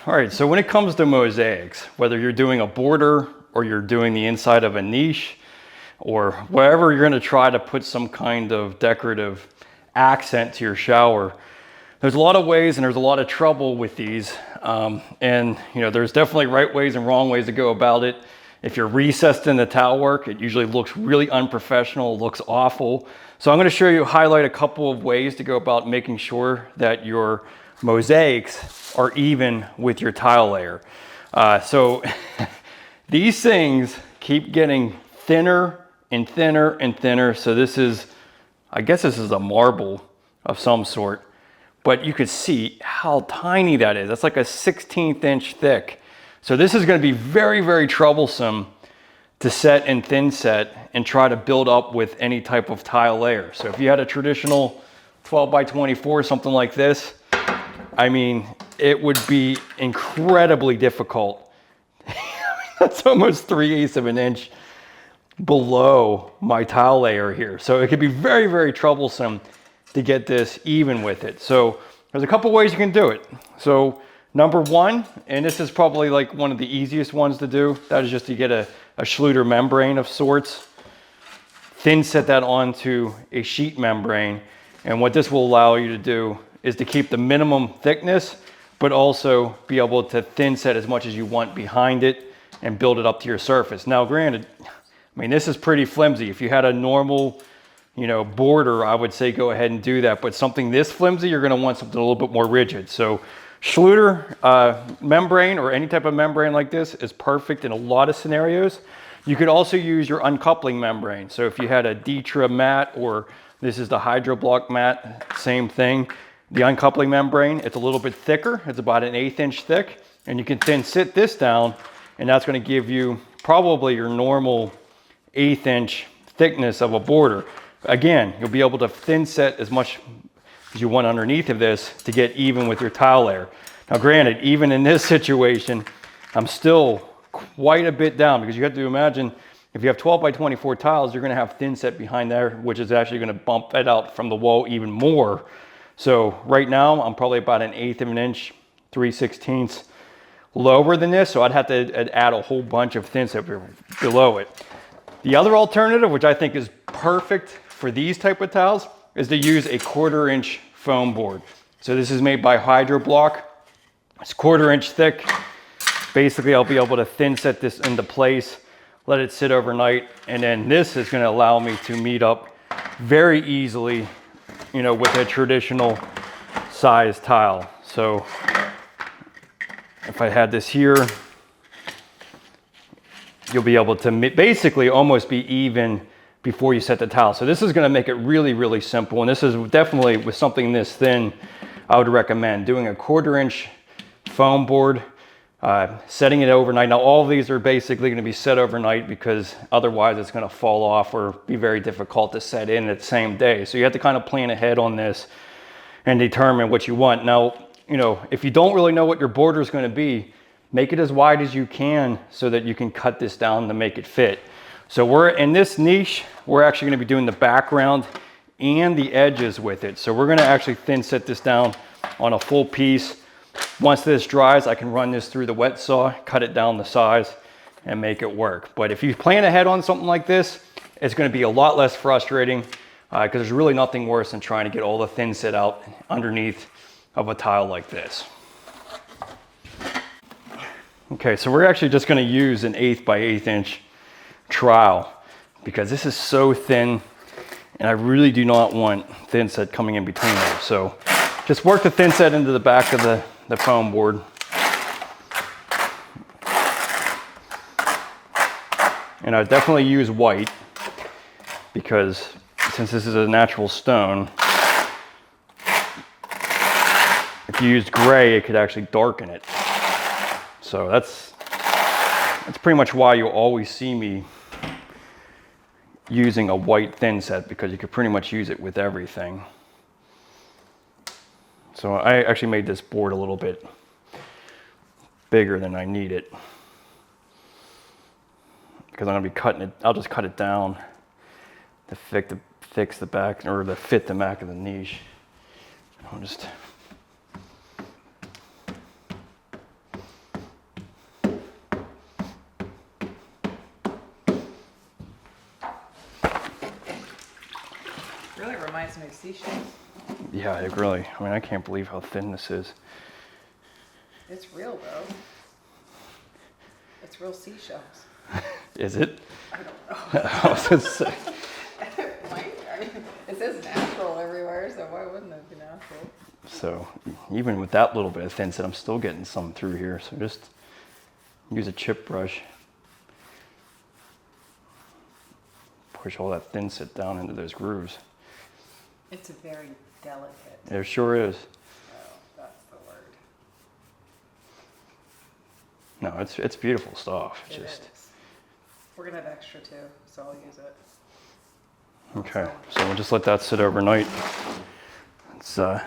All right, so when it comes to mosaics, whether you're doing a border or you're doing the inside of a niche or wherever you're gonna try to put some kind of decorative accent to your shower, there's a lot of ways and there's a lot of trouble with these. And you know, there's definitely right ways and wrong ways to go about it. If you're recessed in the towel work, it usually looks really unprofessional, looks awful. So I'm gonna show you, highlight a couple of ways to go about making sure that your mosaics are even with your tile layer. So these things keep getting thinner and thinner and thinner. So this is, I guess this is a marble of some sort, but you could see how tiny that is. That's like a 16th inch thick. So this is going to be very, very troublesome to set and thin set and try to build up with any type of tile layer. So if you had a traditional 12 by 24, something like this, I mean, it would be incredibly difficult. That's almost 3/8 of an inch below my tile layer here. So it could be very, very troublesome to get this even with it. So there's a couple ways you can do it. So number one, and this is probably like one of the easiest ones to do, that is just to get a Schluter membrane of sorts, thin set that onto a sheet membrane. And what this will allow you to do is to keep the minimum thickness, but also be able to thin set as much as you want behind it and build it up to your surface. Now, granted, I mean, this is pretty flimsy. If you had a normal, you know, border, I would say go ahead and do that. But something this flimsy, you're gonna want something a little bit more rigid. So Schluter membrane or any type of membrane like this is perfect in a lot of scenarios. You could also use your uncoupling membrane. So if you had a ditra mat, or this is the hydro block mat, same thing. The uncoupling membrane, it's a little bit thicker. It's about an 1/8 inch thick, and you can thin sit this down, and that's gonna give you probably your normal 1/8 inch thickness of a border. Again, you'll be able to thin set as much as you want underneath of this to get even with your tile layer. Now granted, even in this situation, I'm still quite a bit down, because you have to imagine, if you have 12 by 24 tiles, you're gonna have thin set behind there, which is actually gonna bump it out from the wall even more. So right now, I'm probably about an 1/8 of an inch, 3/16 lower than this. So I'd have to add a whole bunch of thin set below it. The other alternative, which I think is perfect for these type of tiles, is to use a 1/4 inch foam board. So this is made by Hydro Block. It's 1/4 inch thick. Basically, I'll be able to thin set this into place, let it sit overnight, and then this is gonna allow me to meet up very easily, you know, with a traditional size tile. So if I had this here, you'll be able to basically almost be even before you set the tile. So this is gonna make it really, really simple. And this is definitely, with something this thin, I would recommend doing a 1/4 inch foam board, setting it overnight. Now all of these are basically gonna be set overnight, because otherwise it's gonna fall off or be very difficult to set in the same day. So you have to kind of plan ahead on this and determine what you want. Now, you know, if you don't really know what your border is gonna be, make it as wide as you can so that you can cut this down to make it fit. So we're in this niche, we're actually gonna be doing the background and the edges with it. So we're gonna actually thin set this down on a full piece. Once this dries, I can run this through the wet saw, cut it down the size, and make it work. But if you plan ahead on something like this, it's gonna be a lot less frustrating, because there's really nothing worse than trying to get all the thin set out underneath of a tile like this. Okay, so we're actually just gonna use an 1/8 by 1/8 inch trowel, because this is so thin, and I really do not want thin set coming in between there. So just work the thin set into the back of the foam board. And I definitely use white, because since this is a natural stone, if you used gray, it could actually darken it. So that's pretty much why you'll always see me using a white thin set, because you could pretty much use it with everything. So I actually made this board a little bit bigger than I need it, because I'm gonna be cutting it. I'll just cut it down to fix the back, or to fit the back of the niche. I'll just really reminds me of seashells. Yeah, it really, I mean, I can't believe how thin this is. It's real though. It's real seashells. Is it? I don't know. I was gonna say. It might. I mean, it says natural everywhere, so why wouldn't it be natural? So even with that little bit of thin set, I'm still getting some through here. So just use a chip brush. Push all that thin set down into those grooves. It's very delicate. It sure is. Oh, that's the word. No, it's beautiful stuff. It Just is. We're gonna have extra too, so I'll use it. okay. So we'll just let that sit overnight. It's now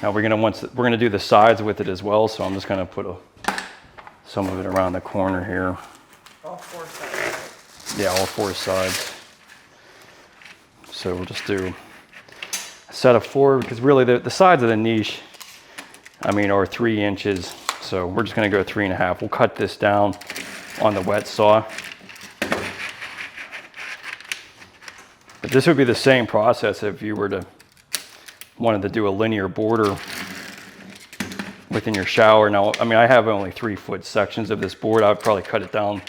we're gonna do the sides with it as well. So I'm just gonna put some of it around the corner here. All four sides. Yeah, all four sides. So we'll just do a set of 4 because really the sides of the niche, I mean, are 3 inches. So we're just gonna go 3.5. We'll cut this down on the wet saw. But this would be the same process if you were to wanted to do a linear border within your shower. Now, I mean, I have only 3-foot sections of this board. I would probably cut it down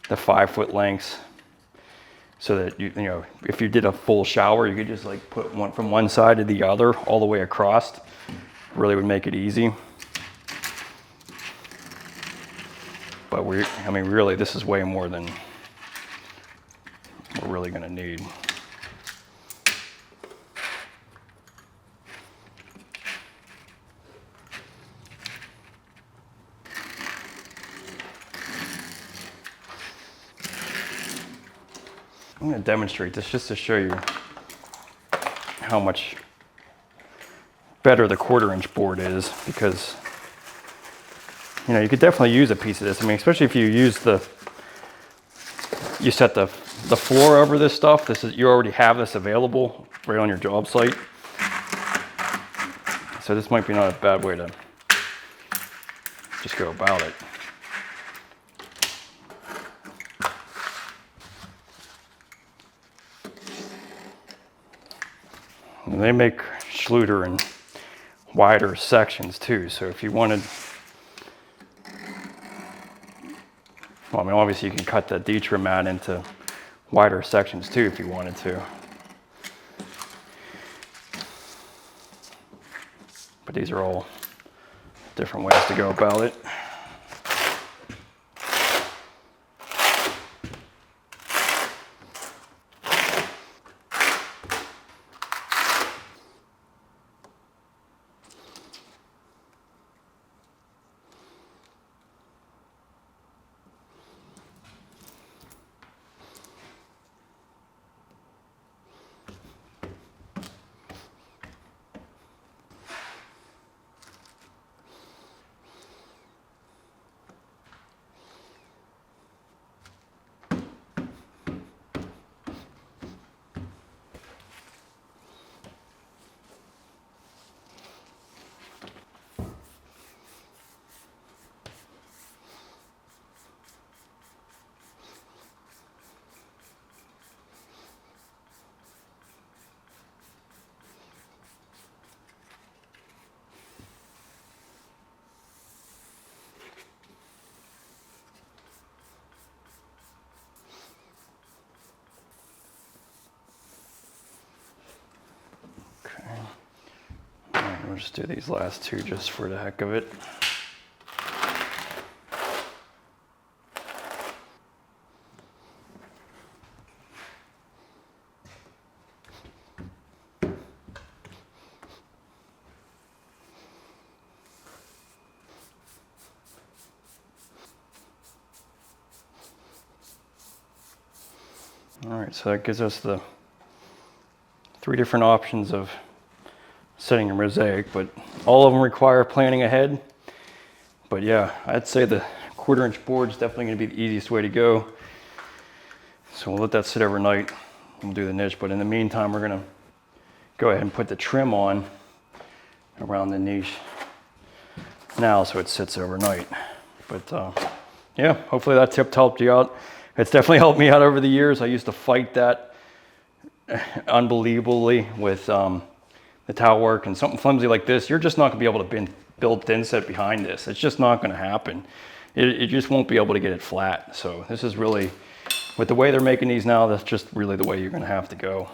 to 5-foot lengths so that you know, if you did a full shower, you could just like put one from one side to the other all the way across. Really would make it easy. But I mean, really, this is way more than we're really gonna need. I'm going to demonstrate this just to show you how much better the 1/4-inch board is, because you know, you could definitely use a piece of this. I mean, especially if you use you set the floor over this stuff. You already have this available right on your job site. So this might be not a bad way to just go about it. And they make Schluter in wider sections too. So if you wanted, well, I mean, obviously you can cut the ditra mat into wider sections too if you wanted to. But these are all different ways to go about it. We'll just do these last 2 just for the heck of it. All right, so that gives us the 3 different options of setting a mosaic, but all of them require planning ahead. But yeah, I'd say the 1/4-inch board is definitely going to be the easiest way to go. So we'll let that sit overnight. We'll do the niche, but in the meantime, we're going to go ahead and put the trim on around the niche now so it sits overnight. But yeah, hopefully that tip helped you out. It's definitely helped me out over the years. I used to fight that unbelievably with the towel work, and something flimsy like this, you're just not gonna be able to build thin set behind this. It's just not gonna happen. It just won't be able to get it flat. So this is really, with the way they're making these now, that's just really the way you're gonna have to go.